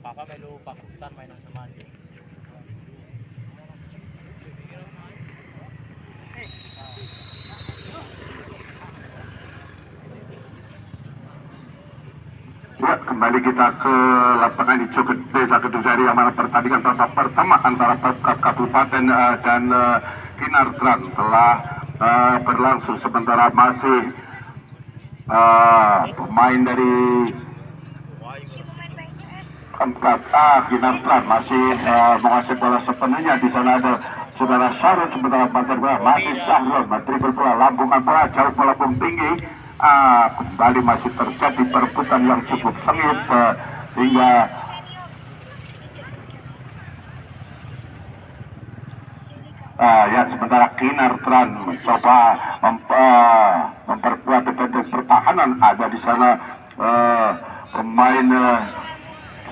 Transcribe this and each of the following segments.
Kakak melu pakutan mainan teman. Ya, kembali kita ke lapangan di Cukut Desa Kedungsari yang mana pertandingan babak pertama antara Pemkab Kabupaten dan Kinartran telah berlangsung, sementara masih pemain dari Pemkab Kinartran masih menguasai bola sepenuhnya. Di sana ada saudara Syahrul, sementara pantai bola masih Syahrul dribble bola, lambungan bola jauh melambung tinggi. Kembali masih terjadi perebutan yang cukup sengit sehingga ya, sementara Kinartran mencoba memperkuat defense pertahanan. Ada di sana pemain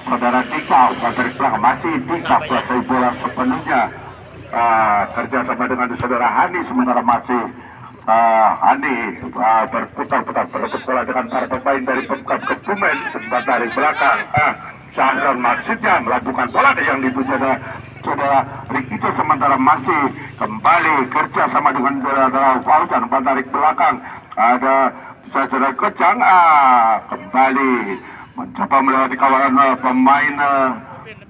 saudara Dika dari belakang, masih Dika kuasai bola sepenuhnya, kerjasama dengan saudara Hani, sementara masih Hani berputar-putar berebut bola dengan para pemain dari Pemkab Kebumen. Sempat dari belakang Syahrul maksudnya melakukan bola yang dituju saudara Rikito, sementara masih kembali kerja sama dengan saudara Fauzan. Dari belakang ada saudara Kecang, kembali mencoba melewati kawalan pemain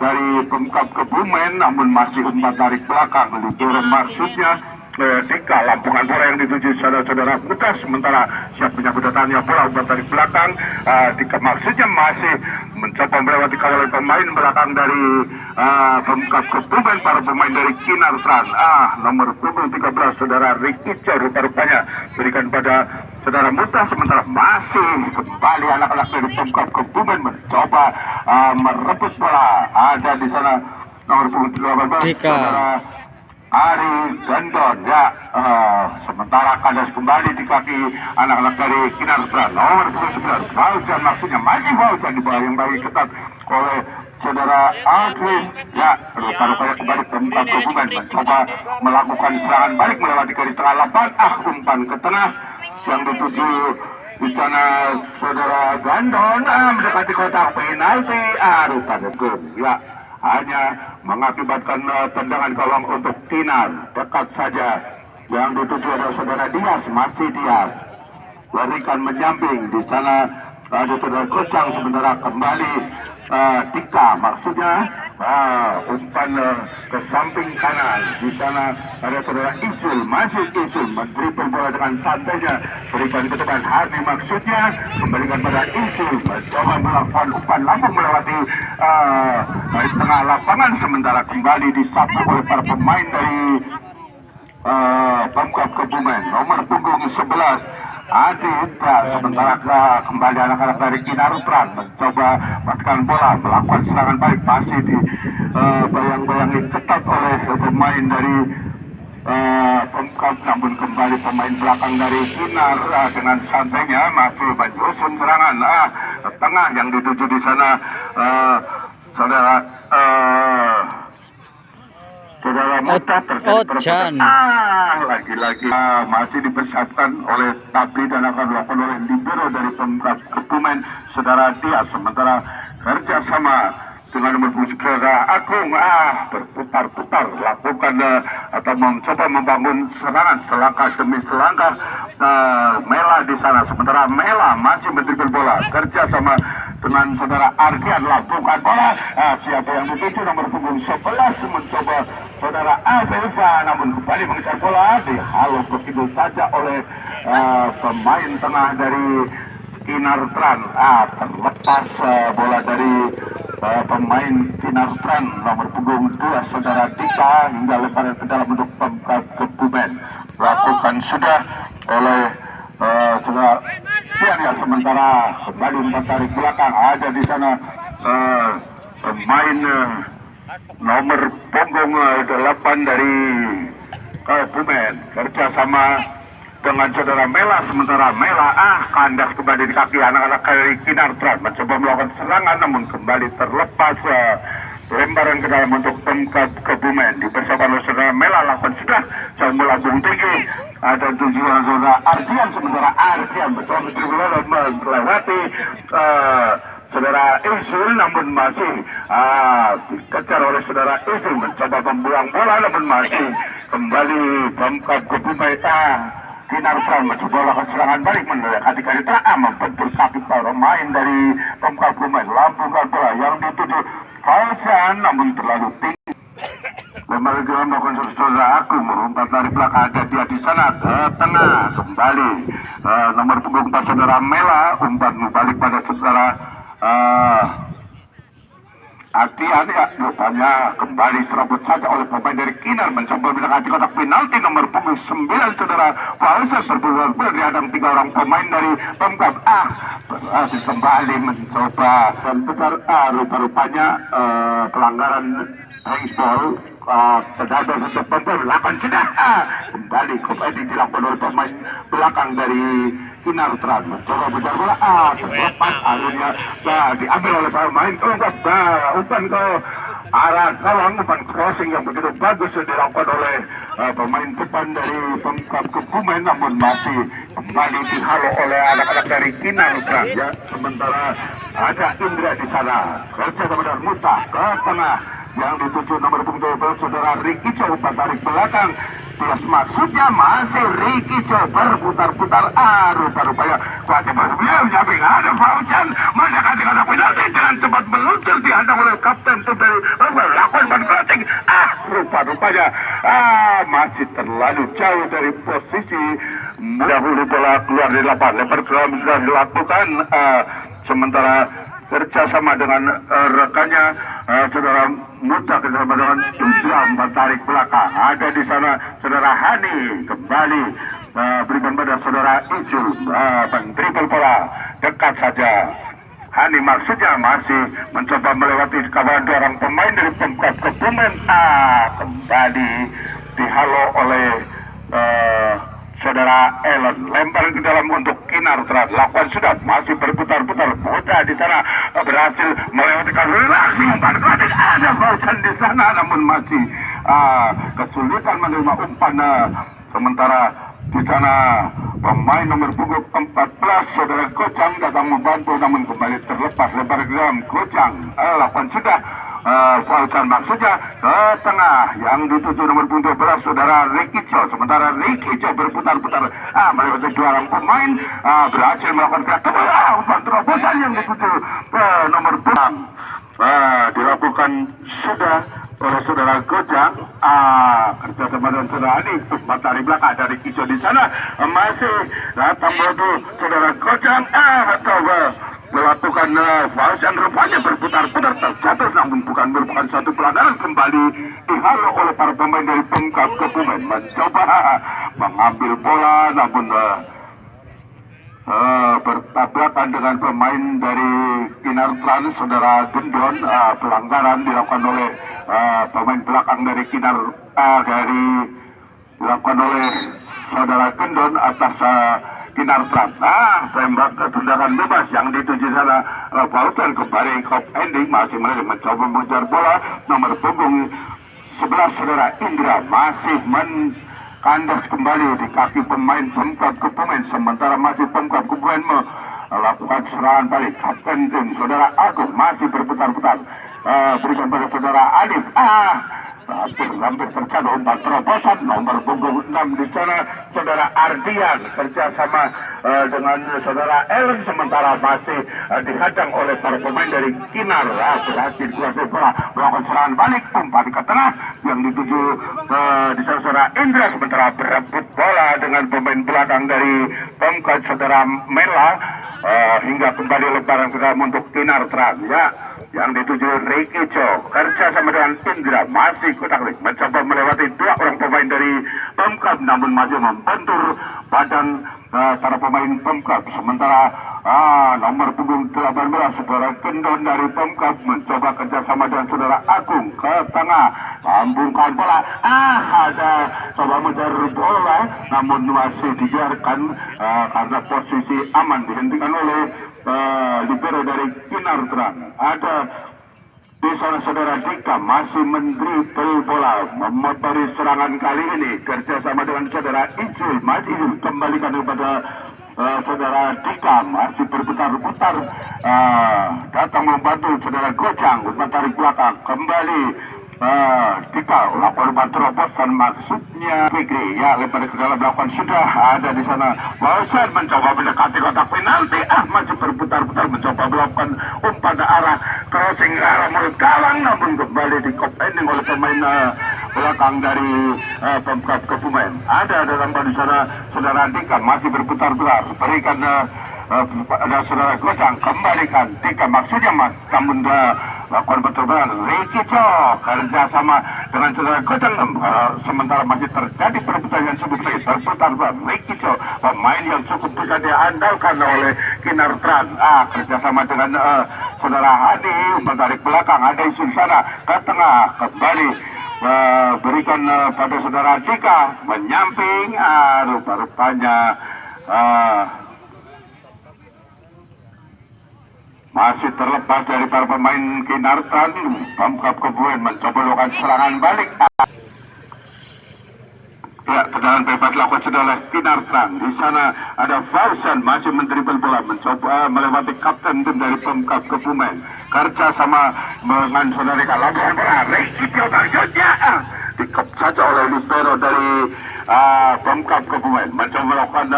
dari Pemkab Kebumen, namun masih umpan dari belakang didorong maksudnya Dika, lampungan bola yang dituju saudara-saudara Kutas, sementara siap menyambut datangnya bola umpan dari belakang. Dika maksudnya masih mencoba melewati kawalan pemain belakang dari Pemkab Kebumen, para pemain dari Kinartran. Nomor punggung 13 saudara Ricky rupa-rupanya berikan pada saudara Muta, sementara masih kembali anak-anak dari Pemkab Kebumen mencoba merebut bola. Ada di sana nomor punggung 18 saudara Ari Gendon, ya. Sementara kandas kembali di kaki anak-anak dari Kinartran. Nomor 19 Fauzan, maksudnya masih Fauzan di bawah yang bagi ketat oleh saudara Alvin, ya. Rupa-rupanya kembali Pemkab Kebumen mencoba melakukan serangan balik melewati garis tengah lapangan. Umpan ke tengah yang dituju di sana saudara Gandon, mendekati kotak penalti. Rupanya gol, ya. Hanya mengakibatkan tendangan gawang untuk Kinar. Dekat saja yang dituju adalah saudara Dias, masih Dias berikan menyamping. Di sana ada saudara Kocang, sementara kembali Dika, maksudnya umpan ke samping kanan. Di sana ada saudara Isul, masih Isul mendribble bola dengan santainya, berikan ke depan Hani, maksudnya kembalikan pada Isul, mencoba melakukan umpan lambung melewati dari tengah lapangan, sementara kembali disapu oleh para pemain dari Pemkab Kebumen. Nomor punggung 11 Adit, sementara kembali anak-anak dari Kinartran mencoba melakukan bola, melakukan serangan balik, masih di bayang-bayangi ketat oleh pemain dari Pemkab, namun kembali pemain belakang dari Kinar dengan santainya masih menyusun serangan ke tengah yang dituju di sana saudara Muta terjadi lagi-lagi masih dipersiapkan oleh Tabri dan akan dilakukan oleh libero dari Pemkab Kebumen saudara Dias, sementara kerjasama dengan nomor 10 saudara Agung berputar-putar lakukan atau mencoba membangun serangan selangkah demi selangkah. Mela di sana, sementara Mela masih mendribble bola, kerjasama dengan saudara Ardian, lakukan bola. Siapa yang dituju nomor punggung 11 mencoba saudara Afifa, namun kembali mengejar bola, dihalau begitu saja oleh pemain tengah dari Kinartran. Terlepas bola dari pemain Kinartran nomor punggung 2 saudara Dika hingga lemparan ke dalam untuk Pemkab Kebumen. Lakukan sudah oleh saudara Pian, sementara kembali umpan tarik belakang. Ada di sana pemain nomor punggung 8 dari Kebumen kerjasama dengan saudara Mela, sementara Mela kandas kembali di kaki anak-anak dari Kinartran mencoba melakukan serangan, namun kembali terlepas lemparan ke dalam untuk Pemkab Kebumen dipersiapkan oleh saudara Mela lakukan sudah jauh melambung tinggi ada tujuan saudara Ardian, sementara Ardian betul-betul melewati saudara Izul, namun masih dikejar oleh saudara Izul mencoba membuang bola, namun masih kembali Pemkab Kebumen Kinartran mencoba lakukan serangan balik mendekati kali Tra'a membentur kaki para pemain dari Pemkab Kebumen, lambungkan bola yang dituju Fauzan namun terlalu tinggi. Lembar kedua melakukan saudara Agung merumpat dari belakang, ada dia di sana ke tengah kembali nomor punggung 4 saudara Mela umpan balik pada saudara Ardian, ya rupanya kembali serabut saja oleh pemain dari Kinar mencoba mendekati kotak penalti nomor punggung 9 saudara Fauzan berbulan dihadang 3 orang pemain dari Pemkab berhasil kembali mencoba dan besar rupa-rupanya pelanggaran handsball terhadap satu pemain lakukan sudah kembali kembali dilakukan oleh pemain belakang dari Kinartran mencoba besar bola terlepas akhirnya diambil oleh pemain Pemkab umpan ke arah gawang, umpan crossing yang begitu bagus dilakukan oleh pemain depan dari Pemkab Kebumen, namun masih kembali dihalau oleh anak-anak dari Kinartran ya. Sementara ada Indra di sana kerja sama Muta ke tengah yang dituju nomor punggung 12 saudara Ricky Cho umpan tarik belakang plus maksudnya masih Ricky Cho berputar-putar rupa-rupanya kuasa bersebelum nyamping ada Fauzan mendekati kotak penalti dengan cepat meluncur dihadang oleh kapten tim dari melakukan crossing rupa-rupanya masih terlalu jauh dari posisi dahulu bola keluar di lapangan. Lempar keluar sudah dilakukan sementara kerjasama dengan rekannya saudara Muta kerjasama dengan Indra tarik belakang, ada di sana saudara Hani kembali berikan pada saudara Izul dribble bola dekat saja. Hani maksudnya masih mencoba melewati kawan dua orang pemain dari Pemkab Kebumen kembali dihalau oleh saudara Ellen, lempar ke dalam untuk Kinartran, lakukan sudah masih berputar-putar Muda di sana berhasil melewati relasi umpan gratis, ada Fauzan di sana namun masih kesulitan menerima umpan sementara di sana pemain nomor punggung 14 saudara Kocang datang membantu namun kembali terlepas lempar ke dalam Kocang, lakukan sudah Fauzan maksudnya ke tengah yang dituju nomor punggung 12 saudara Ricky Cho, sementara Ricky Cho berputar-putar melewati dua orang pemain berhasil melakukan gerak umpan terobosan yang dituju nomor punggung dilakukan sudah oleh saudara Gojang kerja sama dengan saudara Adi umpan dari belakang dari Ricky Cho di sana masih datang menuju saudara Gojang melakukan Fauzan rupanya berputar-putar terjatuh namun bukan merupakan satu pelanggaran, kembali dihalau oleh para pemain dari Pemkab Kebumen mencoba mengambil bola namun bertabrakan dengan pemain dari Kinartran saudara Gendon. Pelanggaran dilakukan oleh pemain belakang dari dilakukan oleh saudara Gendon atas Kinartran. Tembak tendangan bebas yang dituju sana Fauzan kembali kop ending masih mencoba mengejar bola nomor punggung 11 saudara Indra masih kandas kembali di kaki pemain Pemkab Kebumen, sementara masih Pemkab Kebumen melakukan serangan balik. Kapten tim saudara Agung masih berputar-putar berikan pada saudara Alif hampir terjatuh umpan terobosan nomor punggung 6 di sana saudara Ardian kerjasama dengan saudara Ellen, sementara masih dihadang oleh para pemain dari Kinar berhasil kuasai bola melakukan serangan balik umpan ke tengah yang dituju di sana saudara Indra, sementara berebut bola dengan pemain belakang dari Pemkab saudara Mela hingga kembali lebaran sudah untuk Kinartran ya yang dituju Ricky Cho kerja sama dengan Indra masih kotak-kotak mencoba melewati dua orang pemain dari Pemkab namun masih membentur badan para pemain Pemkab, sementara nomor punggung 18 saudara Gendon dari Pemkab mencoba kerjasama dengan saudara Agung ke tengah lambungkan bola ada coba mengejar bola namun masih dibiarkan karena posisi aman dihentikan oleh libero dari Kinartran. Ada Di sana saudara Dika masih mendribel bola, memotori serangan kali ini kerjasama dengan saudara Ijul, masih kembalikan kepada saudara Dika, masih berputar-putar datang membantu saudara Gojang, tarik belakang kembali. Dika lakukan terobosan, maksudnya Fikri ya lebar ke dalam belakang, sudah ada di sana. Bausan mencoba mendekati kotak penalti, masih berputar-putar mencoba melakukan umpan arah crossing ke arah mulut gawang, namun kembali di ending oleh pemain belakang dari Pemkab Kebumen. Ada dalam di sana saudara Dika masih berputar-putar, berikan ada saudara Gojang, kembalikan Dika, maksudnya namun lakukan percobaan. Ricky Cho kerjasama dengan saudara Gojang, sementara masih terjadi perebutan yang cukup serius, berputar Ricky Cho, pemain yang cukup bisa diandalkan oleh Kinar Tran, kerjasama dengan saudara Hadi, menarik belakang, ada isu di sana ke tengah, kembali berikan pada saudara Dika, menyamping, rupa-rupanya masih terlepas dari para pemain Kinartan. Pemkab Kebumen mencoba melakukan serangan balik. Ya, tendangan bebas lakukan sudah oleh Kinartan. Di sana ada Fausan masih mendribel bola, mencoba melewati kapten tim dari Pemkab Kebumen. Kerja sama dengan saudara lakukan bola. Ricky maksudnya dikep saja oleh libero dari Pemkab Kebumen. Mencoba melakukan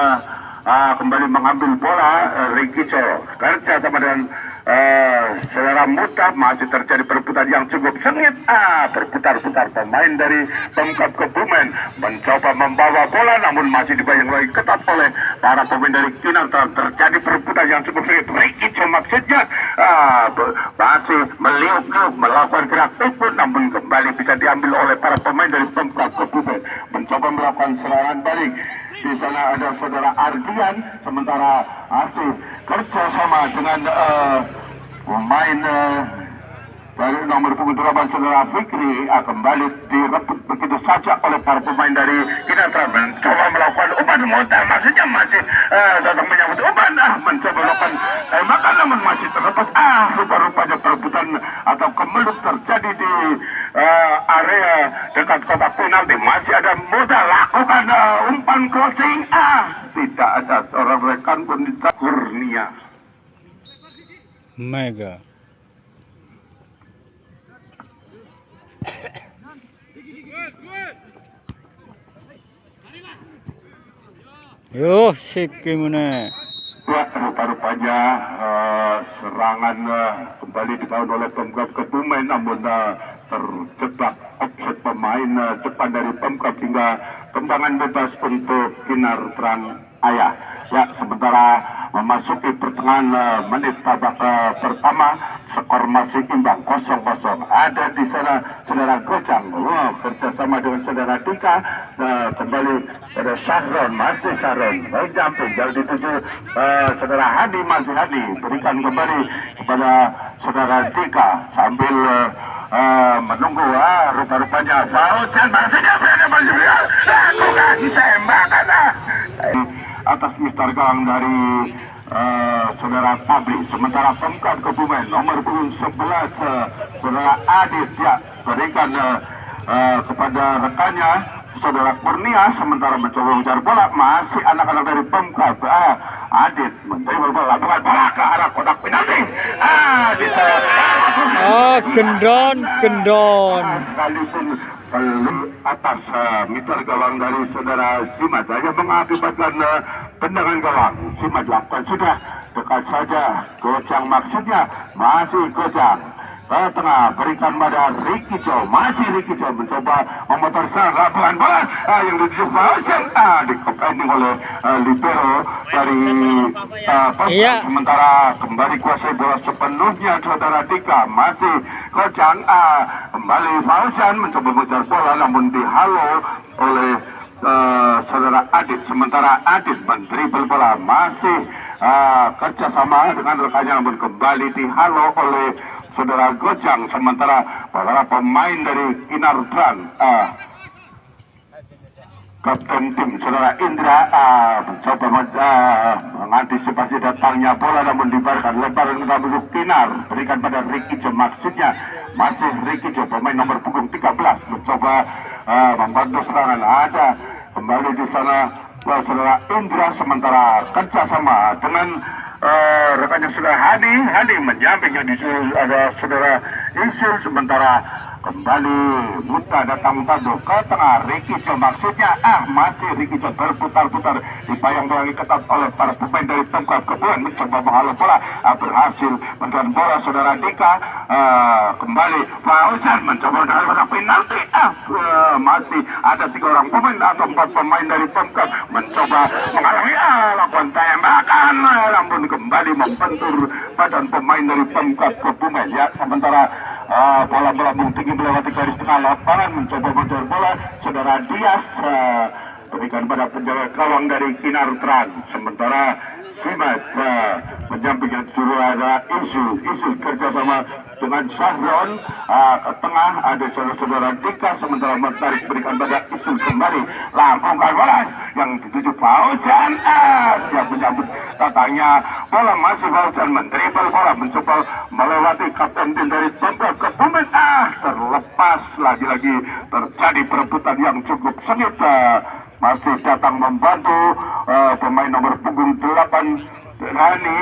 kembali mengambil bola. Ricky kerja sama dengan saudara Muta, masih terjadi perebutan yang cukup sengit. Berputar-putar pemain dari Pemkab Kebumen mencoba membawa bola, namun masih dibayang lagi ketat oleh para pemain dari Kinartan. Terjadi perebutan yang cukup sengit. Ricky maksudnya masih meliuk-liuk melakukan gerak tipu, namun kembali bisa diambil oleh para pemain dari Pemkab Kebumen. Mencoba melakukan serangan balik. Di sana ada saudara Ardian, sementara Asih kerjasama dengan pemain dari nomor punggung 8 saudara Fikri, kembali direbut begitu saja oleh para pemain dari Kinartan. Mencoba melakukan umpan mutar, maksudnya masih datang menyambut umpan, mencoba melakukan tembakan, namun masih terlepas. Rupa-rupanya perebutan atau kemelut terjadi di area dekat kotak penalti. Masih ada muda lakukan umpan crossing, tidak ada seorang rekan pun di Kurnia Mega. Yo, gimana? Ya, rupa-rupanya serangan kembali dibangun oleh Pemkab Kebumen, namun terjebak offset pemain depan dari Pemkab hingga tendangan bebas untuk Kinartan Ayah. Ya, sementara memasuki pertengahan menit babak pertama, skor masih imbang 0-0. Ada di sana saudara Gojang, kerjasama dengan saudara Dika, kembali pada Syahron, masih Syahron, menjamping jauh dituju saudara Hadi, masih Hadi, berikan kembali kepada saudara Dika sambil menunggu. Rupa-rupanya Fausan maksudnya berada berjuang, lakukan tembakan atas mistar gawang dari saudara Pabrik. Sementara Pemkab Kebumen nomor punggung 11 saudara Adit, ya, berikan kepada rekannya saudara Kurnia, sementara mencoba mencari bola. Masih anak-anak dari Pemkab Adit menerima bola ke arah kotak penalti. Gendon. Sekalipun perlu atas misal gawang dari saudara Simat saja mengakibatkan tendangan gawang. Simat lakukan sudah dekat saja. Gojang maksudnya masih Gojang ke tengah, berikan pada Ricky Cho, masih Ricky Cho mencoba memotor serangan bola yang dituju Fausan, dikepending oleh libero dari Pemkab. Sementara kembali kuasai bola sepenuhnya saudara Dika, masih Gojang, kembali Fausan mencoba mengejar bola namun dihalau oleh saudara Adit. Sementara Adit mendribel bola, masih kerjasama dengan rekannya namun kembali dihalau oleh saudara Gojang. Sementara para pemain dari Kinartan Kapten tim saudara Indra mencoba mengantisipasi datangnya bola, namun dibarkan lebaran untuk Kinar, berikan pada Ricky Jo, maksudnya masih Ricky Jo, pemain nomor punggung 13, mencoba membantu serangan. Ada kembali di sana saudara Indra, sementara kerjasama dengan rekannya saudara Hadi menyampingnya di sini ada saudara Isul, sementara kembali Muta datang membantu ke tengah. Ricky Jo, maksudnya masih Ricky Jo berputar-putar, dipayang-bayangi ketat oleh para pemain dari Pemkab Kebumen, mencoba menghalau bola, berhasil menelan bola saudara Dika. Kembali Fauzan mencoba mendapatkan penalti. Masih ada 3 orang pemain atau 4 pemain dari Pemkab mencoba menghalangi lakukan tembakan, namun kembali membentur badan pemain dari Pemkab Kebumen. Ya, sementara bola melambung tinggi melewati garis tengah lapangan, mencoba mencari bola saudara Dias, berikan pada penjaga gawang dari Kinar Trans, sementara Simat menyampingkan suruh ada Isu kerjasama dengan Syahron, ke tengah ada saudara Dika, sementara menarik berikan pada Isu, kembali lambungkan bola yang dituju Fauzan, siap menyambut datangnya bola, masih Fauzan mendribble bola, mencoba melewati kapten tim dari Pemkab Kebumen, terlepas, lagi-lagi terjadi perebutan yang cukup sengit. Masih datang membantu pemain nomor punggung 8 Hani,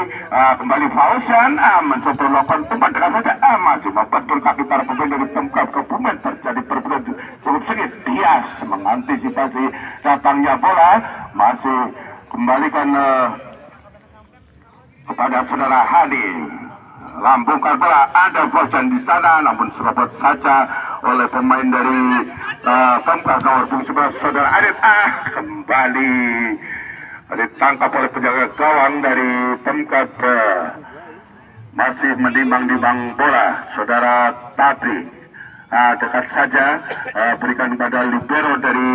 kembali Fauzan mencoba melakukan umpan dengan saja, masih membentur kaki para pemain dari Pemkab Kebumen, terjadi perebutan cukup sengit. Dias mengantisipasi datangnya bola, masih kembalikan kepada saudara Hani, lambungkan bola, ada Fauzan di sana, namun serobot saja oleh pemain dari Pemkab nomor punggung 11 saudara Adit. Kembali ditangkap oleh penjaga gawang dari Pemkab, masih menimbang-nimbang bola saudara Tabri. Dekat saja, berikan pada libero dari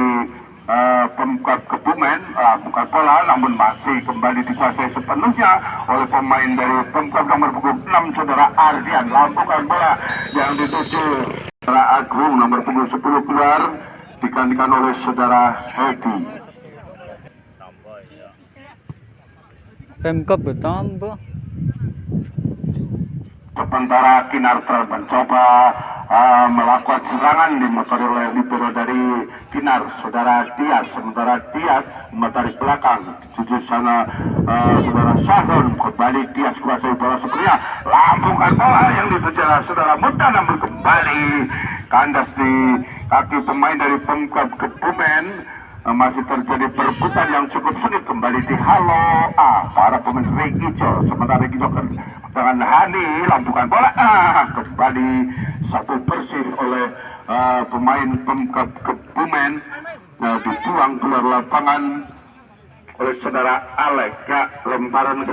Pemkab Kebumen, bukan bola, namun masih kembali dikuasai sepenuhnya oleh pemain dari Pemkab nomor punggung 6 saudara Ardian, lambungkan bola yang dituju saudara Agung nomor punggung 10 keluar, digantikan oleh saudara Hedi. Pemkab bertambah. Sementara Kinar mencoba melakukan serangan dimotori oleh libero dari Kinar saudara Dias, sementara Dias menarik belakang tuju sana saudara Syahron, kembali Dias kuasai bola sebenarnya, lambungkan bola yang dituju saudara Muda, namun kembali kandas di kaki pemain dari Pemkab Kebumen. Masih terjadi perebutan yang cukup sulit, kembali dihalau para pemain Ricky Jo, sementara Ricky Jo dengan Hani, lambungkan bola, kembali satu bersih oleh pemain Pemkab Kebumen, dibuang keluar lapangan oleh saudara Alek. Lemparan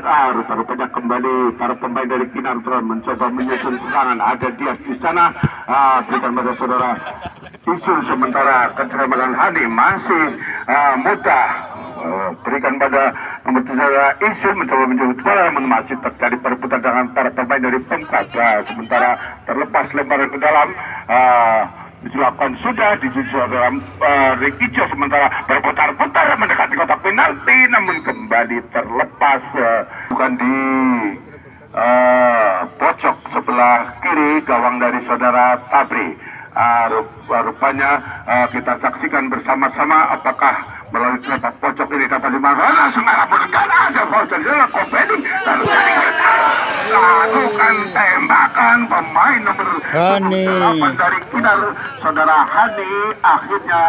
rupanya kembali para pemain dari Kinar mencoba menyusun serangan, ada Dias di sana, berikan pada saudara Isul, sementara kecerdasan Hani masih mudah, berikan pada nomor saudara Isul, mencoba menjemput bola, namun masih terjadi perebutan dengan para pemain dari Pemkab. Sementara terlepas lemparan ke dalam, dilakukan sudah di dalam Ricky Jo, sementara berputar-putar mendekati kotak penalti, namun kembali terlepas, bukan di pojok sebelah kiri gawang dari saudara Tabri. Rupanya kita saksikan bersama-sama apakah melalui letak pojok ini dapat dimakan langsung arah bernegara, ada Fauzan dalam kompeni terjadi lakukan tembakan pemain nomor 8 dari Kinar saudara Hani, akhirnya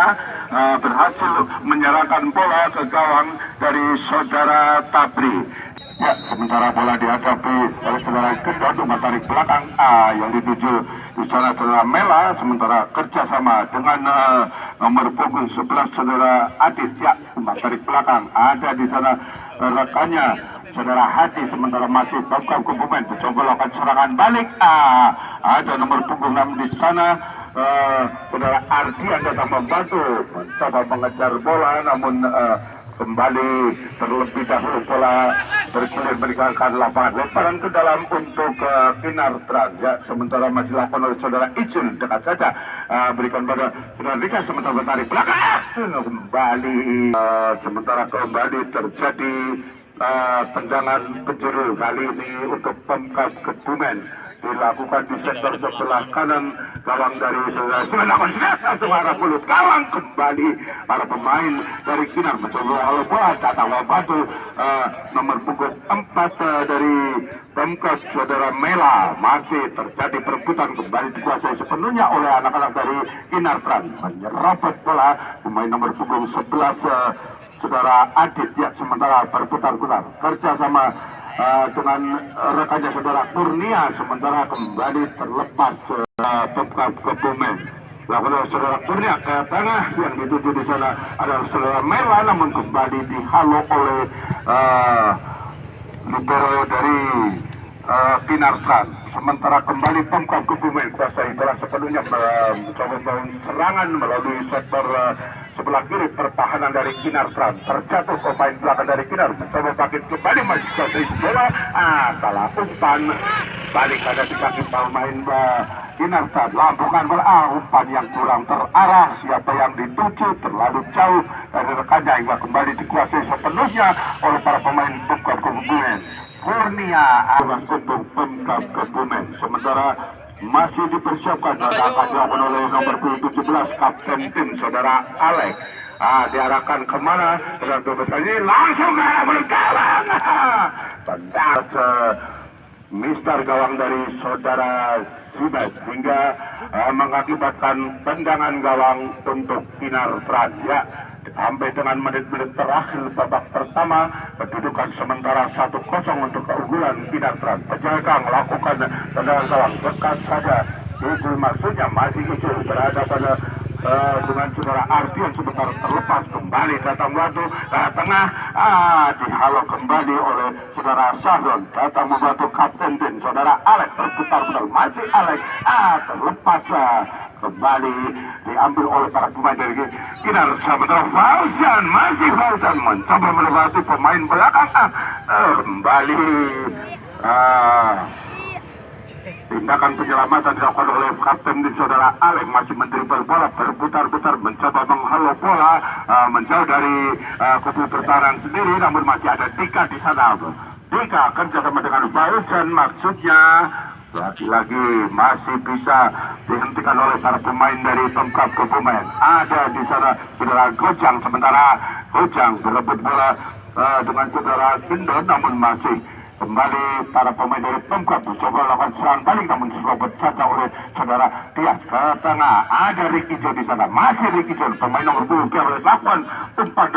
berhasil menyerahkan bola ke gawang dari saudara Tabri. Ya, sementara bola dihadapi oleh saudara Gendon untuk menarik belakang yang dituju di sana saudara Mela, sementara kerjasama dengan nomor punggung 11 saudara Adit, ya, menarik belakang ada di sana rekannya saudara Hadi, sementara masih Pemkab Kebumen mencoba melakukan serangan balik, ada nomor punggung 6 di sana. Saudara Ardian datang membantu, mencoba mengejar bola, namun kembali terlebih dahulu bola bergulir meninggalkan lapangan, lemparan ke dalam untuk Kinar Tran ya, sementara masih dilakukan oleh saudara Icul, dekat saja berikan pada saudara Rika, sementara bertarik belakang kembali, sementara kembali terjadi tendangan penjuru kali ini untuk Pemkab Kebumen dilakukan di sektor sebelah kanan gawang dari Suara Pulut. Gawang kembali para pemain dari Kinar mencoba halo bola datang membantu nomor punggung 4 dari Pemkab saudara Mela. Masih terjadi perebutan, kembali dikuasai sepenuhnya oleh anak-anak dari Kinar Tran, menyerobot bola pemain nomor punggung 11 saudara Adit ya, sementara berputar-putar kerja sama dengan rekannya saudara Kurnia, sementara kembali terlepas Pemkab Kebumen. Lalu saudara Kurnia ke tengah, yang dituju di sana adalah saudara Mela, namun kembali dihalau oleh libero dari Kinar Tran. Sementara kembali Pemkab Kebumen kuasai bola sepenuhnya, mencoba membangun serangan melalui sektor sebelah kiri pertahanan dari Kinar Tran. Terjatuh pemain belakang dari Kinar, mencoba bangkit kembali, masih kuasai bola, salah umpan, balik ada di kaki pemain Kinar Tran, lambungkan bola, umpan yang kurang terarah, siapa yang dituju terlalu jauh dari rekannya hingga kembali dikuasai sepenuhnya oleh para pemain Pemkab Kebumen. Kurnia untuk Pemkab Kebumen, sementara masih dipersiapkan akan dilakukan oleh nomor 17 kapten tim saudara Alex. Diarahkan kemana dengan bebas ini langsung ke bergawang. Pendas Mister gawang dari saudara Sibet hingga mengakibatkan tendangan gawang untuk Kinar Tran ya. Sampai dengan menit-menit terakhir babak pertama, kedudukan sementara 1-0 untuk keunggulan Kinar Tran. Penjaga melakukan tendangan gawang dekat saja. Icul maksudnya masih Icul berada pada dengan saudara Ardian, sebentar terlepas kembali datang membantu ke tengah, dihalau kembali oleh saudara Sahdon, datang membantu kapten tim saudara Alex, berputar-putar masih Alex, terlepas kembali diambil oleh para pemain dari Kinar. Sementara Fauzan, masih Fauzan mencoba melewati pemain belakang, kembali tindakan penyelamatan dilakukan oleh kapten di saudara Alex, masih mendribble bola, berputar-putar mencoba menghalau bola menjauh dari kubu pertahanan sendiri, namun masih ada Dika di sana. Dika kerjasama dengan Fauzan, maksudnya lagi-lagi masih bisa dihentikan oleh para pemain dari Pemkab Kebumen. Ada di sana saudara Gojang, sementara Gojang berebut bola dengan saudara Gendon, namun masih kembali para pemain dari Pemkab mencoba melakukan serangan balik, namun serobot saja oleh saudara Tias ke tengah. Ada Ricky Jo di sana, masih Ricky Jo, pemain nomor 2 yang melakukan umpan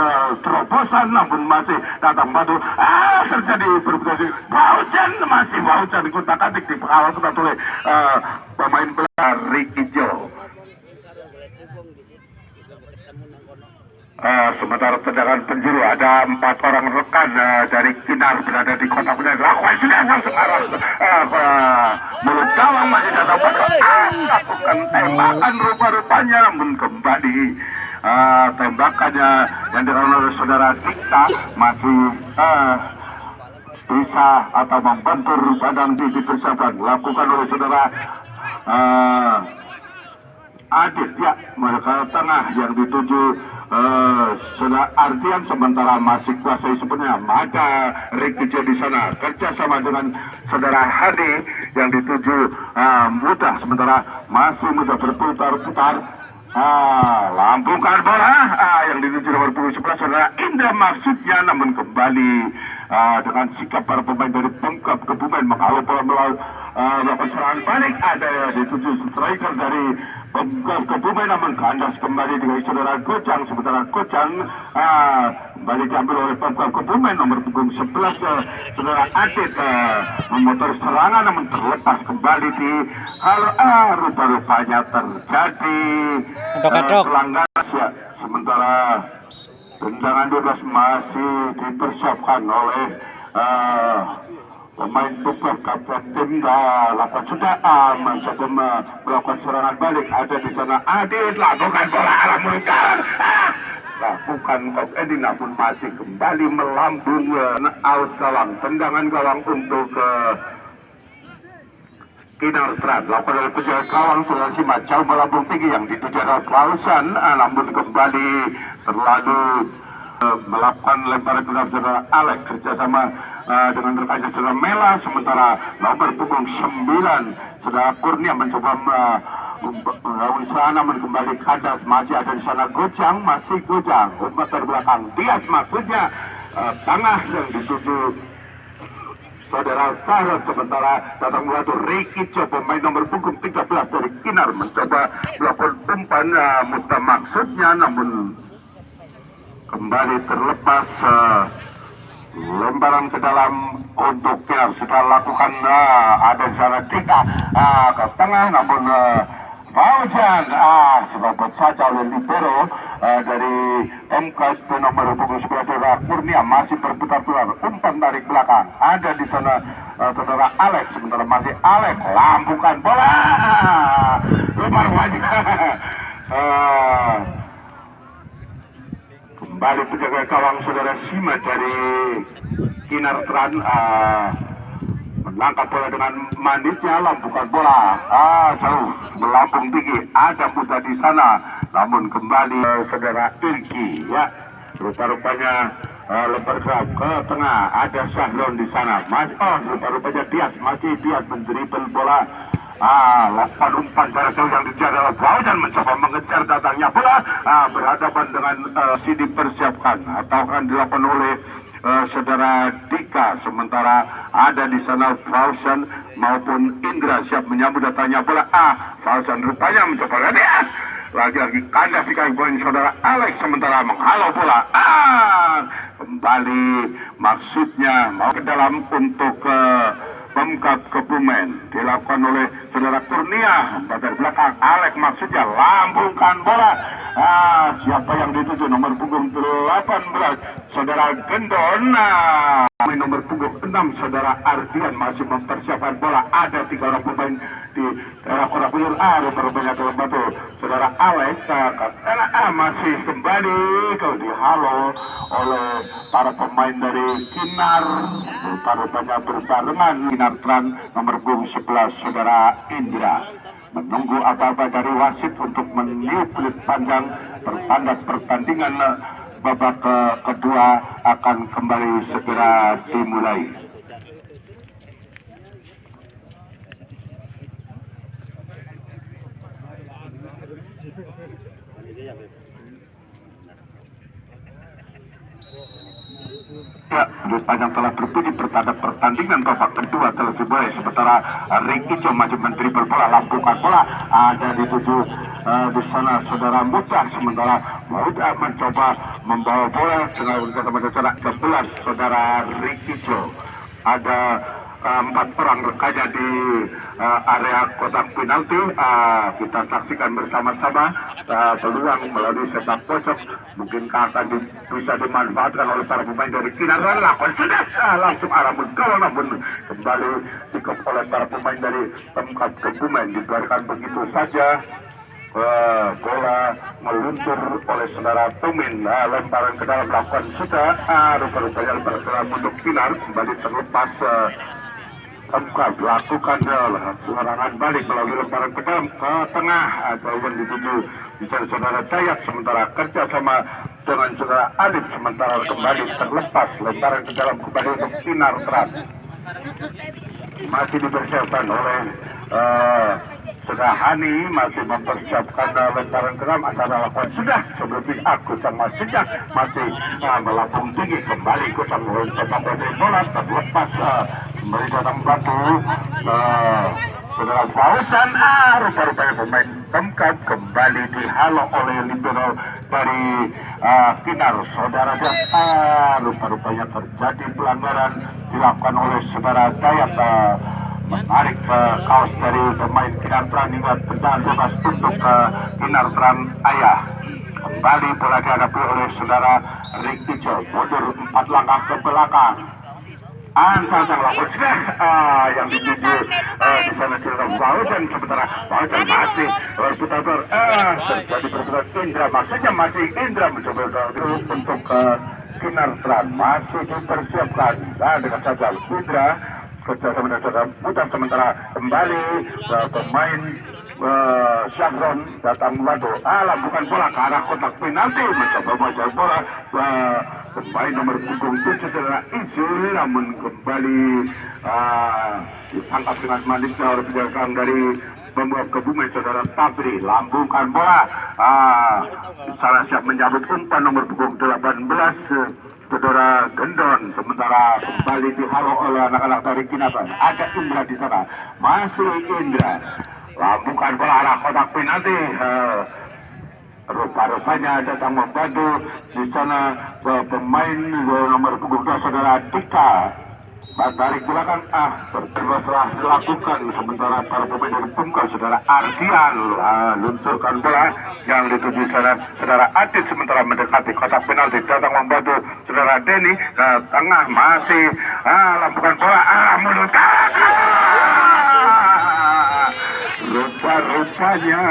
terobosan, namun masih datang batu. Terjadi perebutan. Baucan, masih Baucan dikutak-atik di awal ketat oleh pemain belakang Ricky Jo. Sementara tendangan penjuru, ada 4 orang rekan dari Kinar berada di kotak penalti. Lakukan sudah langsung arah mulut gawang, masih datang lakukan tembakan rupa-rupanya, namun kembali tembakannya yang dilakukan oleh saudara Dikta masih bisa atau membentur badan di persiapan lakukan oleh saudara Adit ya, mereka tengah yang dituju saudara Ardian, sementara masih kuasai sebenarnya ada Ricky Jo di sana kerjasama dengan saudara Hadi yang dituju mudah, sementara masih mudah berputar-putar, lambungkan bola yang dituju nomor 11 saudara Indra maksudnya, namun kembali dengan sikap para pemain dari Pemkab Kebumen menghalau bola melakukan serangan balik. Ada dituju striker dari Pemkab Kebumen, namun kandas kembali dengan saudara Gojang, sementara Gojang kembali diambil oleh Pemkab Kebumen nomor punggung 11 saudara Adit memotor serangan, namun terlepas kembali di rupa-rupanya terjadi pelanggaran ya, sementara tendangan 12 masih dipersiapkan oleh pemain Pemkab kapten tim 8 sudah mencoba melakukan serangan balik. Ada di sana Adit, lakukan bola arah mulut gawang, lakukan kok ini namun masih kembali melambung out gawang, tendangan gawang untuk Kinar Strat, lakukan oleh penjaga gawang Sulawesi Jauh melambung tinggi yang dituju adalah Klausan, namun kembali terlalu melakukan lemparan ke saudara Alex kerjasama dengan rekannya saudara Mela, sementara nomor punggung 9 saudara Kurnia mencoba melawan sana, namun kembali kandas, masih ada di sana Gojang, masih Gojang umpat terbelakang Dias, maksudnya tengah yang dituju saudara Sahrot, sementara datang melaju Ricky Co, pemain nomor punggung 13 dari Kinar, mencoba melakukan umpan mudah maksudnya, namun kembali terlepas. Lemparan ke dalam untuk Kinar sudah lakukan, ada di sana Tika ke tengah, namun Fauzan serobot saja oleh libero dari MK nomor punggung 11 Kurnia, masih berputar-putar umpan dari belakang, ada di sana saudara Alex, sementara masih Alex lambungkan bola lebar wajib. Kembali penjaga gawang saudara Sima dari Kinar Tran menangkap bola dengan manisnya, lambungkan bola jauh melambung tinggi, ada Muda di sana, namun kembali saudara Irki ya, rupa-rupanya lempar ke tengah, ada Syahlon di sana, rupa-rupanya Dias, masih Dias mendribel bola. Lakukan umpan jarak jauh yang dikejar adalah Fauzan, mencoba mengejar datangnya bola, berhadapan dengan si dipersiapkan atau akan dilakukan oleh saudara Dika, sementara ada di sana Fauzan maupun Indra siap menyambut datangnya bola. Fauzan rupanya mencoba lagi-lagi kandas di kaki poin saudara Alex, sementara menghalau bola. Kembali maksudnya mau ke dalam untuk Pemkap Kebumen, dilakukan oleh saudara Kurnia, bagian belakang Alex, maksudnya lambungkan bola. Siapa yang dituju nomor punggung 18 saudara Gendon, nomor punggung 6 saudara Ardian masih mempersiapkan bola. Ada 3 orang pemain di daerah Kota Buyur, rupanya dalam batu saudara Alex masih kembali dihalo oleh para pemain dari Kinar, rupanya berbarengan Kinar Tran nomor punggung 11 saudara Indra, menunggu apa-apa dari wasit untuk meniup peluit panjang, pertanda pertandingan babak kedua akan kembali segera dimulai. Ya, peluit panjang telah berbunyi, pertanda pertandingan babak kedua telah dimulai, sementara Ricky Jo masih mendribel bola, lambungkan bola, ada dituju di sana saudara Muda, sementara Muda mencoba membawa bola dengan saudara 11 saudara Ricky Jo. Ada 4 orang rekannya di area kotak penalti. Kita saksikan bersama-sama peluang melalui sepak pojok, mungkinkah akan bisa dimanfaatkan oleh para pemain dari Kinar. Lakukan sudah langsung arah gawang, namun kembali dikop oleh para pemain dari Pemkap Kebumen, dibiarkan begitu saja. Bola meluncur oleh saudara Tumin, lemparan ke dalam lakukan sudah, rupa-rupanya lemparan ke dalam untuk Kinar, kembali terlepas. Pemkap lakukan serangan balik melalui lemparan ke dalam ke tengah, atau yang dituju bisa saudara Dayat, sementara kerja sama dengan saudara Alif, sementara kembali terlepas lemparan ke dalam kembali untuk Kinar Tran, masih dipersiapkan oleh saudara Hani, masih mempersiapkan lemparan ke dalam, antara lakukan sudah sebelum Gusang masih melambung tinggi, kembali Gusang tetap berdiri bola terlepas, kembali datang batu saudara Fauzan, rupa-rupanya pemain Pemkap kembali dihalo oleh libero dari Kinar saudara Dayat, rupa-rupanya terjadi pelanggaran dilakukan oleh saudara Dayat, menarik kaos dari pemain Kinar Tran hingga tendangan bebas untuk Kinar Tran Ayah. Kembali bola dihadapi oleh saudara Ricky Jo, mundur 4 langkah ke belakang. Sang lapor sudah yang dituju di sana Cirebon Fauzan, sementara Fauzan masih berputar terjadi perputaran Indra, maksudnya masih Indra mencoba untuk Kinar Tran masih dipersiapkan dengan saja Indra kerja dengan putar sementara kembali pemain Syahron datang membantu bukan bola ke arah kotak penalti, mencoba menjauh bola pemain nomor punggung 7 saudara Izul, namun kembali ditangkap dengan manisnya oleh penjagaan dari membawa ke bumi saudara Tabri, lambungkan bola salah siap menyambut umpan nomor punggung 18 saudara Gendon, sementara kembali dihalau oleh anak-anak dari Kinatan. Ada Indra di sana, masih Indra lambungkan bola arah kotak penalti. Rupa-rupanya datang membantu di sana pemain nomor punggung 2 saudara Dika. Dari belakang setelah dilakukan, sementara para pemain dari Pemkot saudara Ardian luncurkan bola yang dituju sana saudara Adit, sementara mendekati kotak penalti datang membantu saudara Denny ke tengah, masih lambungkan bola mulut rupa-rupanya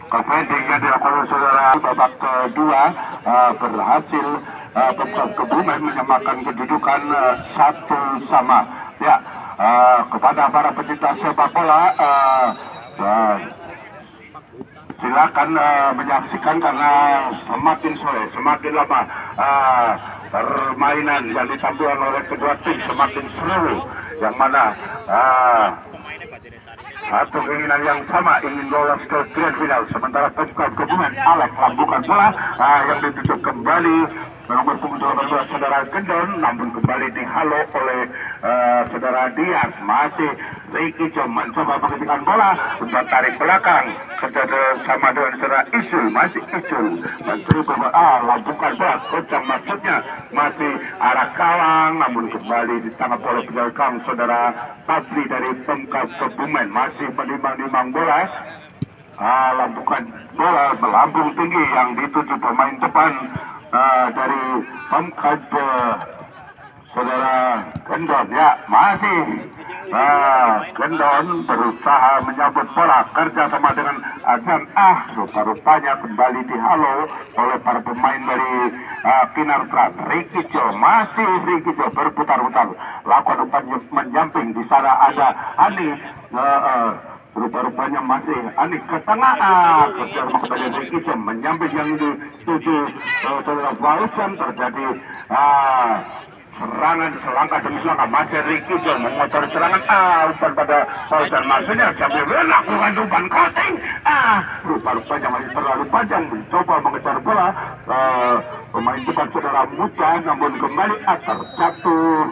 Kepenting yang dilakukan oleh saudara babak kedua berhasil Pemkot Kebumen menyamakan kedudukan 1-1. Ya, kepada para pecinta sepak bola silakan menyaksikan karena semakin sore semakin lama permainan yang ditampilkan oleh kedua tim semakin seru, yang mana satu keinginan yang sama, ingin lolos ke grand final, sementara Pemkot Kebumen Alek lambungkan bola yang ditutup kembali nomor punggung 18 saudara Gendon, namun kembali dihalau oleh saudara Dias. Masih Ricky Jom mencoba menghentikan bola untuk tarik belakang kerja sama dengan saudara Isul, masih Isul mencoba lambungkan bola kencang, maksudnya masih arah kawang, namun kembali ditangkap oleh penjaga saudara Tabri dari Pemkot Kebumen. Masih menimbang-nimbang bola, lambungkan bola melambung tinggi yang dituju pemain depan dari Pemkot saudara Gendon. Ya, masih Gendon berusaha menyambut bola kerja sama dengan Adnan. Rupa-rupanya kembali dihalau oleh para pemain dari Kinar Tran. Ricky Jo, masih Ricky Jo berputar-putar lakukan umpan menyamping. Di sana ada Ani, rupa-rupanya masih Ani ke tengah, kerja sama kepada Ricky Jo menyamping yang dituju saudara Fauzan. Terjadi serangan selangkah demi selangkah, masih Ricky John mengotori serangan umpan pada Fauzan, maksudnya sambil melakukan umpan crossing. Rupa-rupanya masih terlalu panjang mencoba mengejar bola pemain depan saudara Muda, namun kembali terjatuh.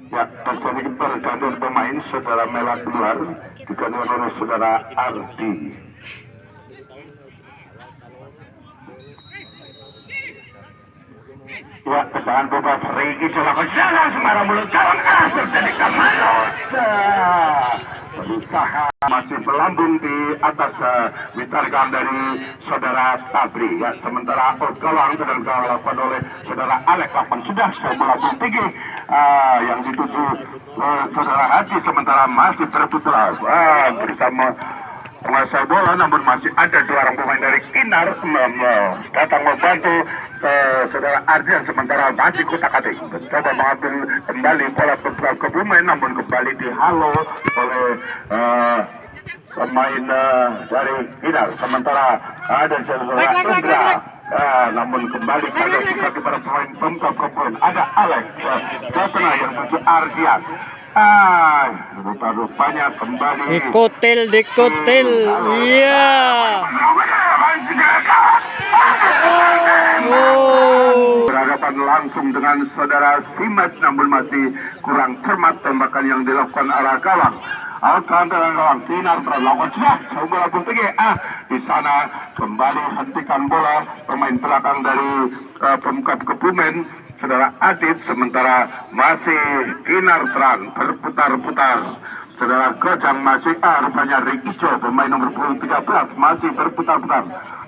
Ya, terjadi pergantian pemain saudara Mela keluar digantikan oleh saudara Ardi. Ya, tendangan bebas Ricky dilakukan serangan sembarang mulut gawang, terjadi kemanut. Berusaha masih melambung di atas ditarikkan dari saudara Tabri. Ya, sementara gawang sedang dilakukan oleh saudara Alek, lapan sudah melambung tinggi yang dituju saudara Haji, sementara masih terputar bersama penguasai bola, namun masih ada dua orang pemain dari Kinar datang membantu saudara Ardian, sementara masih kutak-atik mencoba mengambil kembali bola Pemkot Kebumen, namun kembali dihalau oleh pemain dari Kinar, sementara ada saudara Indra, namun kembali pada kaki para pemain Pemkot Kebumen. Ada Alex ke tengah yang menuju Ardian. Rupa-rupanya kembali dikutil, iya. Berhadapan langsung dengan saudara Simat, namun masih kurang cermat tembakan yang dilakukan arah gawang. Akan dengan gawang Kinar terlakukan sudah bola pun tinggi. Di sana kembali hentikan bola pemain belakang dari Pemkot Kebumen saudara Adit, sementara masih Kinar Tran berputar-putar saudara Gojang masih rupanya Rikijo pemain nomor punggung 13 masih berputar-putar.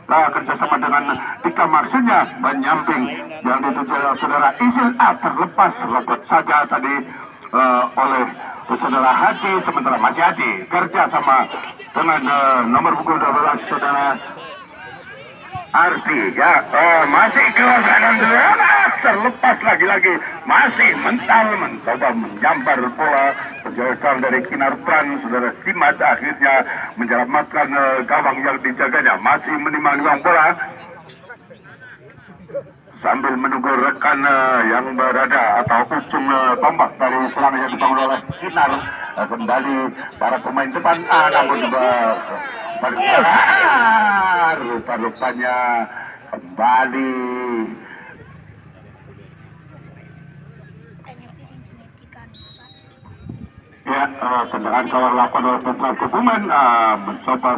Kerjasama dengan Tika maksudnya menyamping yang dituju saudara Isil terlepas robot saja tadi oleh saudara Hadi, sementara masih Hadi kerja sama dengan nomor punggung 12 saudara Arti ya, masih keluar kanan terlepas lagi-lagi masih mental mencoba menjambar bola penjagaan dari Kinar Pran. Saudara Simat akhirnya menyelamatkan gawang yang dijaganya, masih menimang-nimang bola sambil menunggu rekan yang berada atau ujung tombak dari serangan yang dibangun oleh Kinar. Kembali para pemain depan namun rupa-rupanya kembali ya tendangan kawan lakukan oleh pemain Kebumen mencoba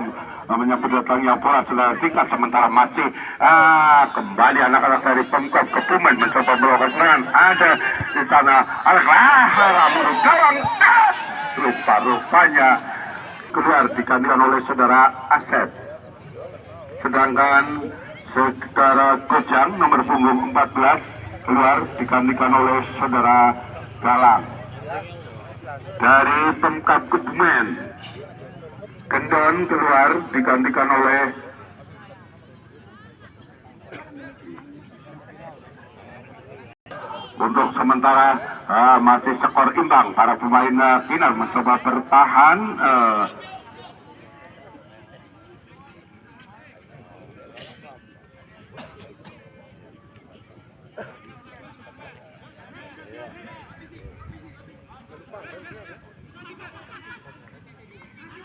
menyambut datangnya bola saudara Tika, sementara masih kembali anak-anak dari Pemkab Kebumen mencoba melakukan serangan. Ada di sana anak gawang rupa-rupanya keluar digantikan oleh saudara Asep, sedangkan saudara Gojang nomor punggung 14 keluar digantikan oleh saudara Galang. Dari Pemkab Kebumen Kendon keluar digantikan oleh untuk sementara masih skor imbang. Para pemain Kinar mencoba bertahan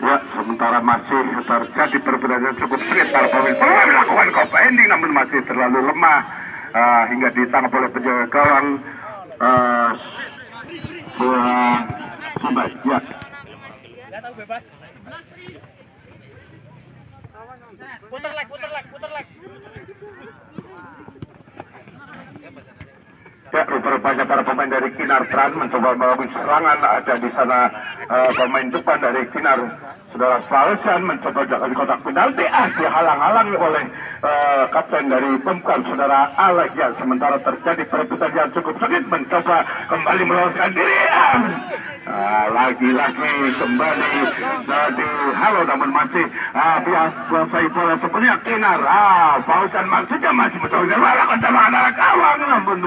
ya, sementara masih terjadi perbedaan cukup sengit. Para pemain melakukan cover ending namun masih terlalu lemah hingga ditangkap oleh penjaga gawang Sumbai. Ya. Putar leg. Ya, rupanya para pemain dari Kinar Tran mencoba melakukan serangan. Ada di sana pemain depan dari Kinar, saudara Falsan mencoba jaga di kotak penalti. Dihalang-halangi oleh kapten dari Pemkab, saudara Alek. Ya, sementara terjadi perebutan yang cukup sengit, mencoba kembali meloloskan diri. Lagi-lagi kembali di halo namun masih biasa bola sebenarnya Kinar. Falsan maksudnya masih mencoba melakukan tendangan gawang namun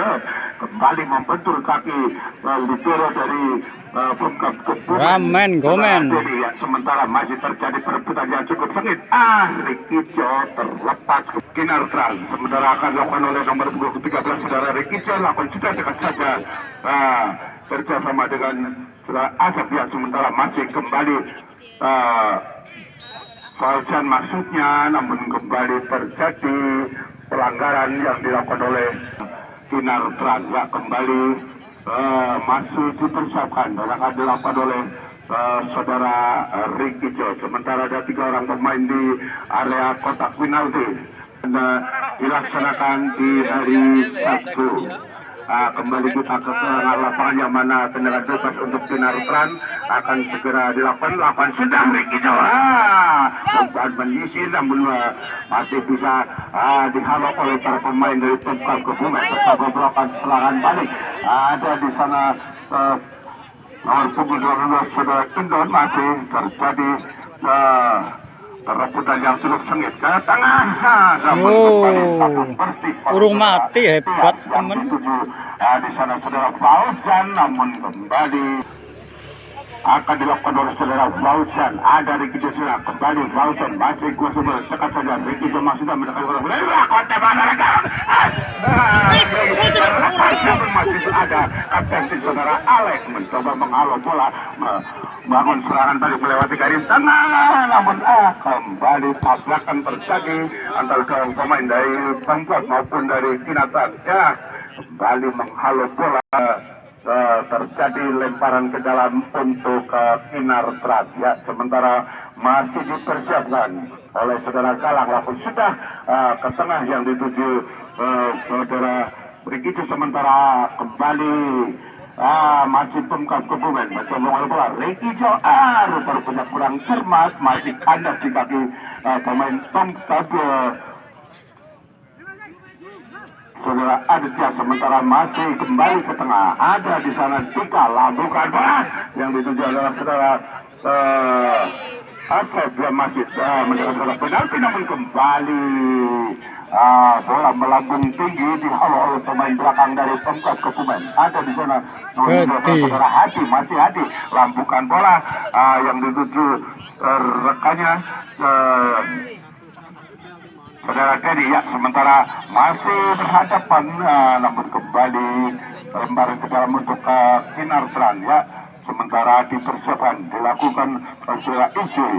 kembali membentur kaki libero dari Pemkab Kebumen. Ramen Gomen. Ya, sementara masih terjadi perebutan yang cukup sengit. Rikijo terlepas ke Kinar Tran. Sementara akan dilakukan oleh nomor 13 saudara Rikijo, lakukan sudah dekat saja kerjasama dengan saudara Asap. Ya, sementara masih kembali Faljan maksudnya, namun kembali terjadi pelanggaran yang dilakukan oleh Kinar Tran. Ya, kembali masih dipersiapkan dan akan dilakukan oleh saudara Rikijo. Sementara ada 3 orang pemain di area kotak penalti dilaksanakan di hari Sabtu. Kembali kita ke lapangan yang mana tendangan bebas untuk Kinar Tran akan segera dilakukan. Lakukan sudah Rikijo bukan menyisir namun masih bisa dihalau oleh para pemain dari Pemkab Kebumen. Bersama melakukan serangan balik. Ada di sana nomor punggung 12 saudara Indon, masih terjadi perebutan yang cukup sengit ke tengah. Namun kembali satu bersih. Urung mati, hebat temen. Di sana saudara Fauzan, namun kembali akan dilakukan oleh saudara Fauzan. Ada Rikijo sana, kembali Fauzan masih kuat saudara, dekat saja Rikijo masih sudah mendekat bola. Masih ada kapten saudara Alek mencoba menghalau bola, bangun serangan balik melewati garis tengah, namun kembali tabrakan terjadi antara kedua pemain dari Pemkab maupun dari Kinatan. Ya, kembali menghalau bola, terjadi lemparan ke dalam untuk Kinar Tran. Ya, sementara masih dipersiapkan oleh saudara Galang, lakukan sudah ke tengah yang dituju saudara Rikijo. Sementara kembali masih Pemkap Kebumen mencoba bola Ricky Jo rupanya kurang cermat, masih kandas di kaki pemain Pemkap Saudara Aditya, sementara masih kembali ke tengah, ada di sana Tika lambukan bola yang dituju adalah saudara Asep yang masih mendapatkan penalti, namun kembali bola melambung tinggi dihalau oleh pemain belakang dari Pemkap Kebumen. Ada di sana saudara Hadi, masih Hadi lambungkan bola yang dituju rekannya saudara Dedi, ya, sementara masih berhadapan namun kembali lembaran ke dalam untuk Kinartran, ya, sementara dipersiapkan dilakukan saudara isu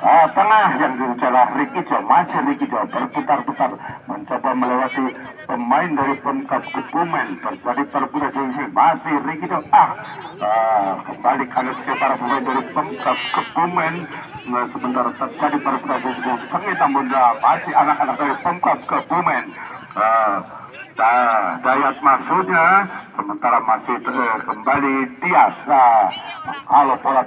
tengah yang diucapkan Ricky Jo, masih Ricky Jo berputar-putar mencoba melewati pemain dari Pemkap Kebumen, terjadi perputaran masih Ricky Jo kembali karena para pemain dari Pemkap Kebumen, sementara terjadi perputaran sengit, namun masih anak-anak dari Pemkap Kebumen Dayat maksudnya, sementara masih kembali Tias kalau pola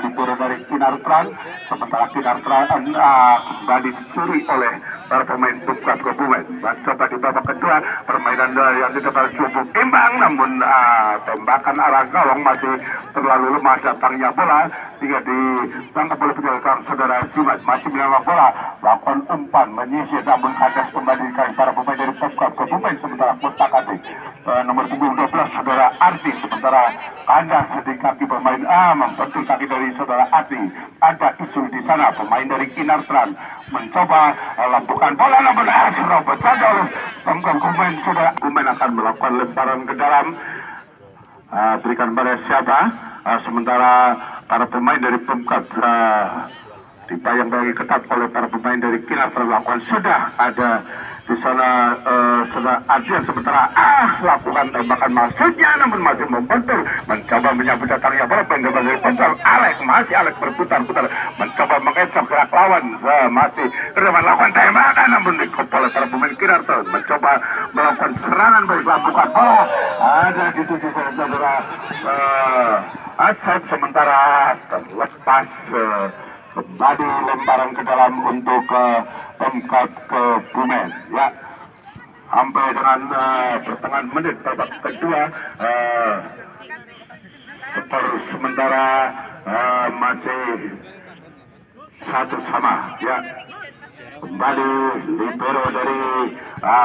libur dari Kinartran, sementara Kinartran kembali dicuri oleh para pemain Pemkap Kebumen. Coba di babak kedua permainan yang tidak cukup imbang, namun tembakan arah gawang masih terlalu lemah datangnya bola hingga ditangkap oleh penjaga saudara Simas, masih menerima bola melakukan umpan menyisir, namun kandas kembali dikaih para pemain dari Pemkap Kebumen, sementara Mustakati nomor punggung 12 saudara Arti, sementara kandas di kaki pemain membentuk kaki dari saudara Arti. Ada isu di sana pemain dari Kinartran mencoba lampukan bola, namun serobot saja oleh Pemkap Kebumen. Saudara Kebumen akan melakukan lemparan ke dalam, berikan pada siapa, sementara para pemain dari Pemkap dibayang-bayangi ketat oleh para pemain dari Kinartran melakukan, sudah ada di sana saudara Adrian, sementara lakukan tembakan maksudnya, namun masih membentur mencoba menyambut datangnya bola pemain dari Pemkap. Masih Alex berputar-putar mencoba mengecoh gerak lawan, masih kedepan lakukan tembakan, namun dikop oleh para pemain Kinartran mencoba melakukan serangan balik lakukan bola ada di tujuh saudara Asep, sementara terlepas kembali lemparan ke dalam untuk Pemkap Kebumen, ya, sampai dengan pertengahan menit babak kedua sementara masih 1-1, ya. Kembali libero dari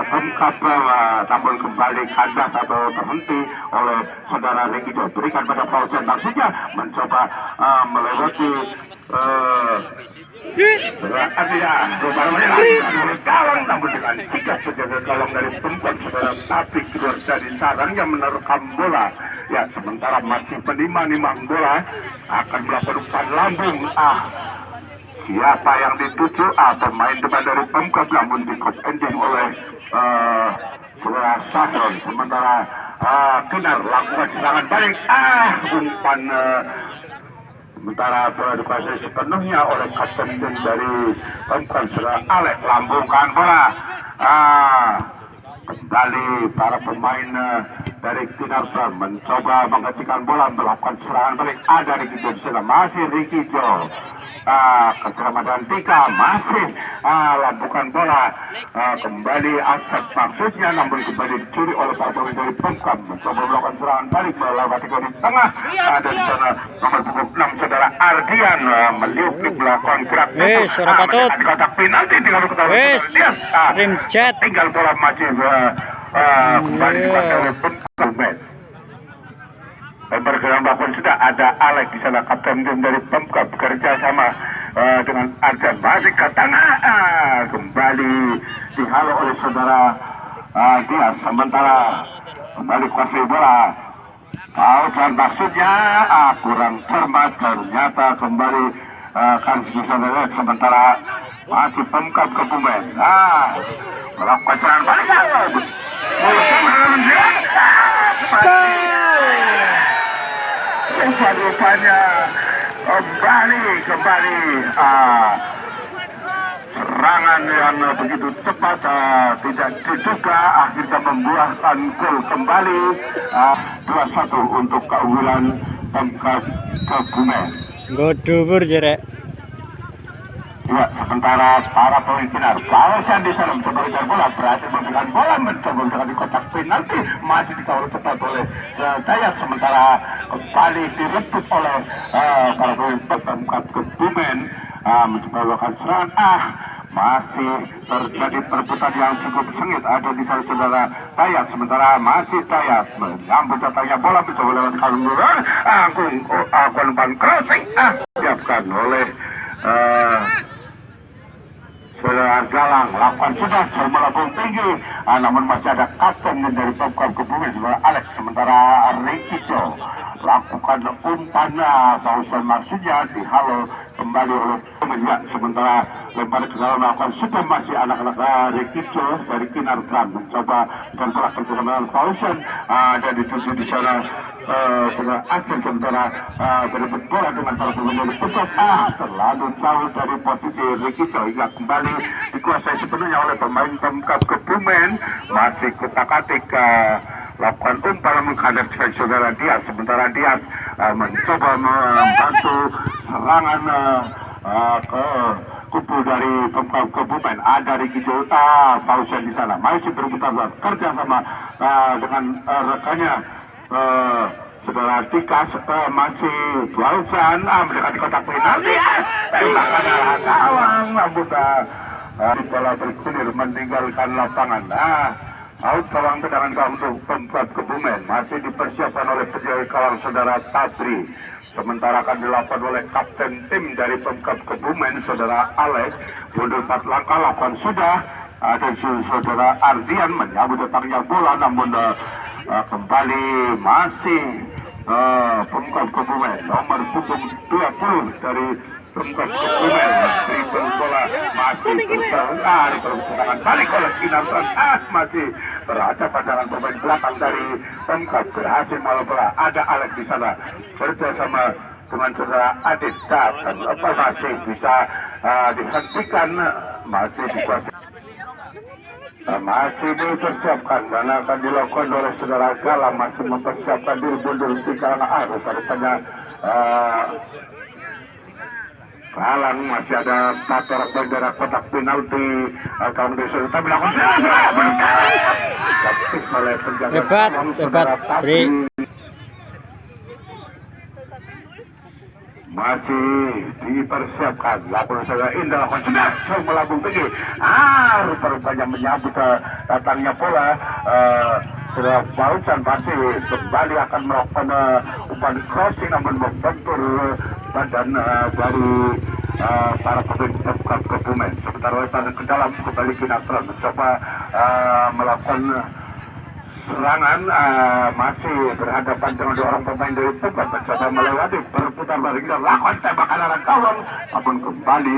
Pemkap, namun kembali kandas atau terhenti oleh saudara Ricky Jo, berikan pada Fauzan, maksudnya mencoba melewati gawang, namun dengan sikap penjaga gawang dari Pemkap saudara tapi keluar dari sarangnya menerkam bola, ya, sementara masih menimang-nimang bola akan melakukan umpan lambung. Siapa yang dituju? Pemain depan dari Pemkap, namun dikop ending oleh saudara Sahron, sementara Kinar lakukan serangan balik, umpan sementara bola dikuasai sepenuhnya oleh kapten dari Pemkap saudara Alex, lambungkan bola kembali para pemain dari Kinartran mencoba menghentikan bola, melakukan serangan balik, ada Ricky Jo di sana, masih Ricky Jo keselamatan Tika, masih lambungkan bola kembali Asep maksudnya, namun kembali dicuri oleh para pemain dari Pemkap mencoba melakukan serangan balik melewati di tengah, ada di sana nomor punggung 6 saudara Ardian meliuk di belakang gerak di kotak penalti, tinggal tinggal bola masih kembali dikuasai oleh Pemkap. Bergerak bahkan sudah ada Alex di sana, kapten tim dari Pemkap bekerja sama dengan Arjan, masih ke tengah, kembali dihalau oleh saudara dia, sementara kembali kuasai bola dan maksudnya kurang cermat, ternyata kembali karis bisa lewat, sementara masih Pemkap Kebumen melakukan serangan balik, rupanya kembali serangan yang begitu cepat tidak diduga akhirnya membuahkan gol kembali 2-1 untuk keunggulan Pemkab Kebumen. Godubur jerek. Ya, sementara para pemimpin Pausan di sana mencoba mencari bola, berhasil memberikan bola, mencoba mendekat di kotak penalti, masih dikawal cepat oleh Dayat, sementara kembali direbut oleh para pemimpin Pemkab Kebumen, mencoba melakukan serangan, masih terjadi perebutan yang cukup sengit ada di sana saudara Dayat, sementara masih Dayat menyambut datangnya bola, mencoba lewat kalungan, Agung crossing, siapkan oleh Saudara Galang lakukan sudah melambung tinggi, namun masih ada kapten dari Pemkab Kebumen saudara Alex, sementara Ricky Jo lakukan umpan Pausan maksudnya dihalau kembali oleh ya, sementara lempar ke dalam melakukan sudah masih anak-anak Ricky Jo dari Kinar Drum mencoba memperlakukan kemenangan Pausan dan dituju di sana setelah action sementara berebut bola dengan para pemain cepat terlalu jauh dari posisi Ricky Jo hingga kembali dikuasai sepenuhnya oleh pemain Pemkab Kebumen, masih kutak-atik lakukan umpan menghadap saudara Dias, sementara Dias mencoba membantu serangan ke kubu dari Pemkab Kebumen. Ada Ricky Jo Pausan di sana masih berebutan kerja sama dengan rekannya saudara Tikas, masih Pausan mendekati kotak penalti, tembakan arah gawang, bola bergulir meninggalkan lapangan. Out gawang tendangan gawang untuk Pemkab Kebumen masih dipersiapkan oleh penjaga gawang saudara Tabri, sementara akan dilakukan oleh kapten tim dari Pemkab Kebumen saudara Alex, mundur 4 langkah lakukan sudah, dan saudara Ardian menyambut datangnya bola, namun kembali masih Pemkab Kebumen nomor punggung 20 dari Pemkab Kebumen dribble bola masih tertarik pergerakan balik oleh Kinartan, masih berada pandangan pemain belakang dari Pemkab, berhasil malah bola. Ada Alex di sana bersama dengan saudara Adit dan masih bisa dihentikan, masih dikuasai. Masih dipersiapkan dan akan dilakukan oleh saudara Galang, masih mempersiapkan diri mundur di kalangan arus. Rupanya Galang masih ada tator bendera kotak penalti, kaum desa tapi lakukan oleh penjaga hebat Bri. Masih dipersiapkan lakukan saudara Indah lakukan sudah melambung tinggi, rupanya menyambut datangnya bola. Sudah Pausan masih kembali akan melakukan umpan crossing, namun membentur badan dari para pemain Pemkab Kebumen, sementara lemparan ke dalam kembali Kinatron mencoba melakukan serangan, masih berhadapan dengan 2 orang pemain dari Pemkab, mencoba melewati perebutan lari dan lakukan tembakan arah gawang, namun kembali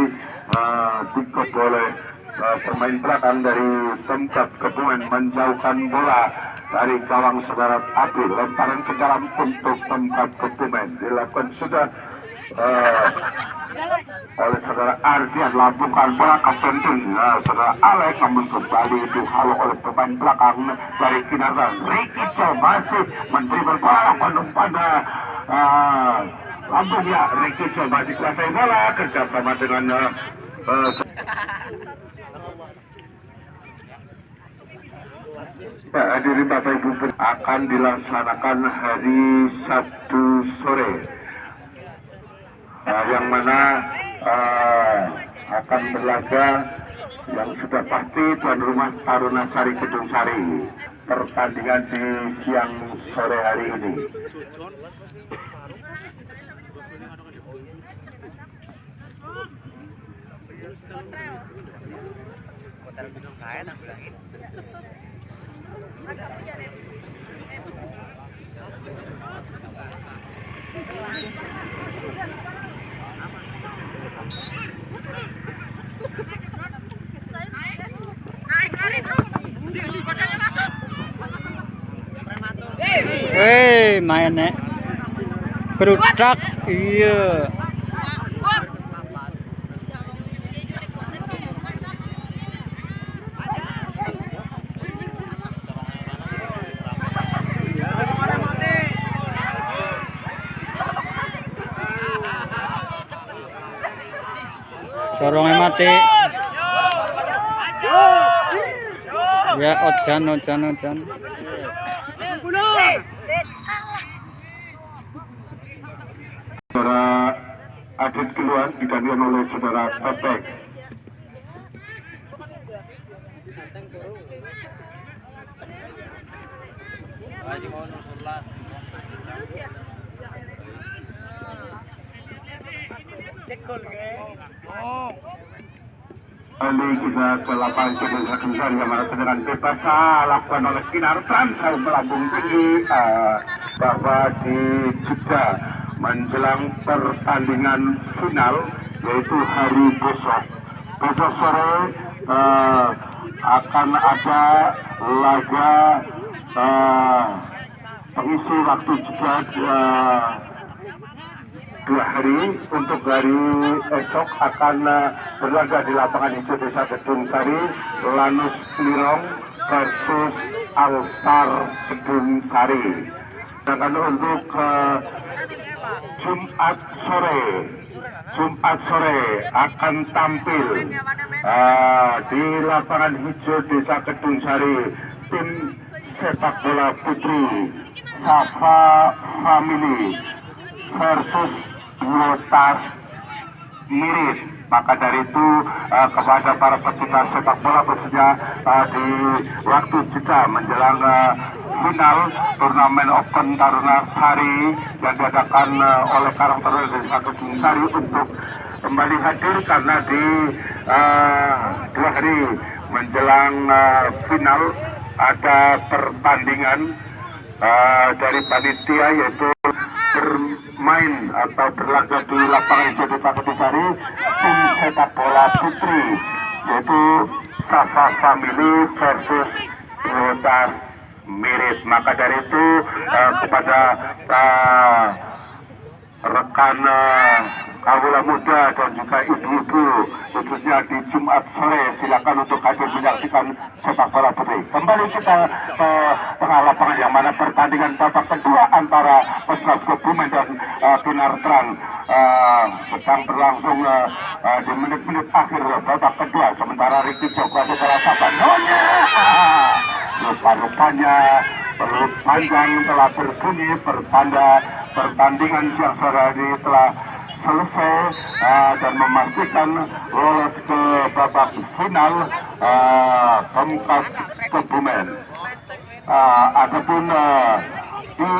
dikot oleh pemain belakang dari Pemkab Kebumen menjauhkan bola dari gawang saudara Tabri. Lemparan ke dalam untuk Pemkab Kebumen dilakukan sudah oleh saudara Ardian, lambungkan bola kapten tim saudara Alex, namun kembali dihalau oleh pemain belakang dari Kinartan. Ricky Jo masih mendribble bola pada lambungnya. Ricky Jo masih kuasai bola kerjasama dengan hadirin Bapak Ibu, akan dilaksanakan hari Sabtu sore, yang mana akan berlaga yang sudah pasti tuan rumah Taruna Sari Kedung Sari, pertandingan di siang sore hari ini. Main nek berudak, iya. Sorongnya mati. Ya, ojan. Saudara Adit Keluan digantikan oleh saudara Pepek. Kembali kita ke lapangan Desa Kedungsari yang mana tendangan bebas lakukan oleh Kinar Transal melambung tinggi bahwa di Jeddah menjelang pertandingan final yaitu hari besok sore akan ada laga pengisi waktu Jeddah 2 hari. Untuk hari esok akan berlaga di lapangan hijau Desa Kedungsari, Lanus Lirong versus Altar Kedungsari. Sedangkan untuk Jumat sore akan tampil di lapangan hijau Desa Kedungsari tim sepak bola putri Safa Family versus Duotas Mirip. Maka dari itu kepada para pecinta sepak bola khususnya di waktu Jeddah menjelang final turnamen Open Taruna Sari yang diadakan oleh Karang Taruna Desa Kedungsari untuk kembali hadir karena di 2 hari menjelang final ada pertandingan dari panitia yaitu bermain atau berlaga di lapangan hijau Desa Kedungsari tim sepak bola putri yaitu Safa Family versus Duotas Mirip. Maka dari itu kepada rekan kawula muda dan juga ibu-ibu khususnya di Jumat sore silakan untuk hadir menyaksikan sepak bola putri. Kembali kita ke tengah lapangan yang mana pertandingan babak kedua antara Pesawat Kebumen dan Kinar Trans sedang berlangsung di menit-menit akhir babak kedua. Sementara Ricky Joko ada salah satu nonya rupa-rupanya peluit panjang telah berbunyi bertanda pertandingan siang sore ini telah selesai dan memastikan lolos ke babak final Pemkab Kebumen. Adapun di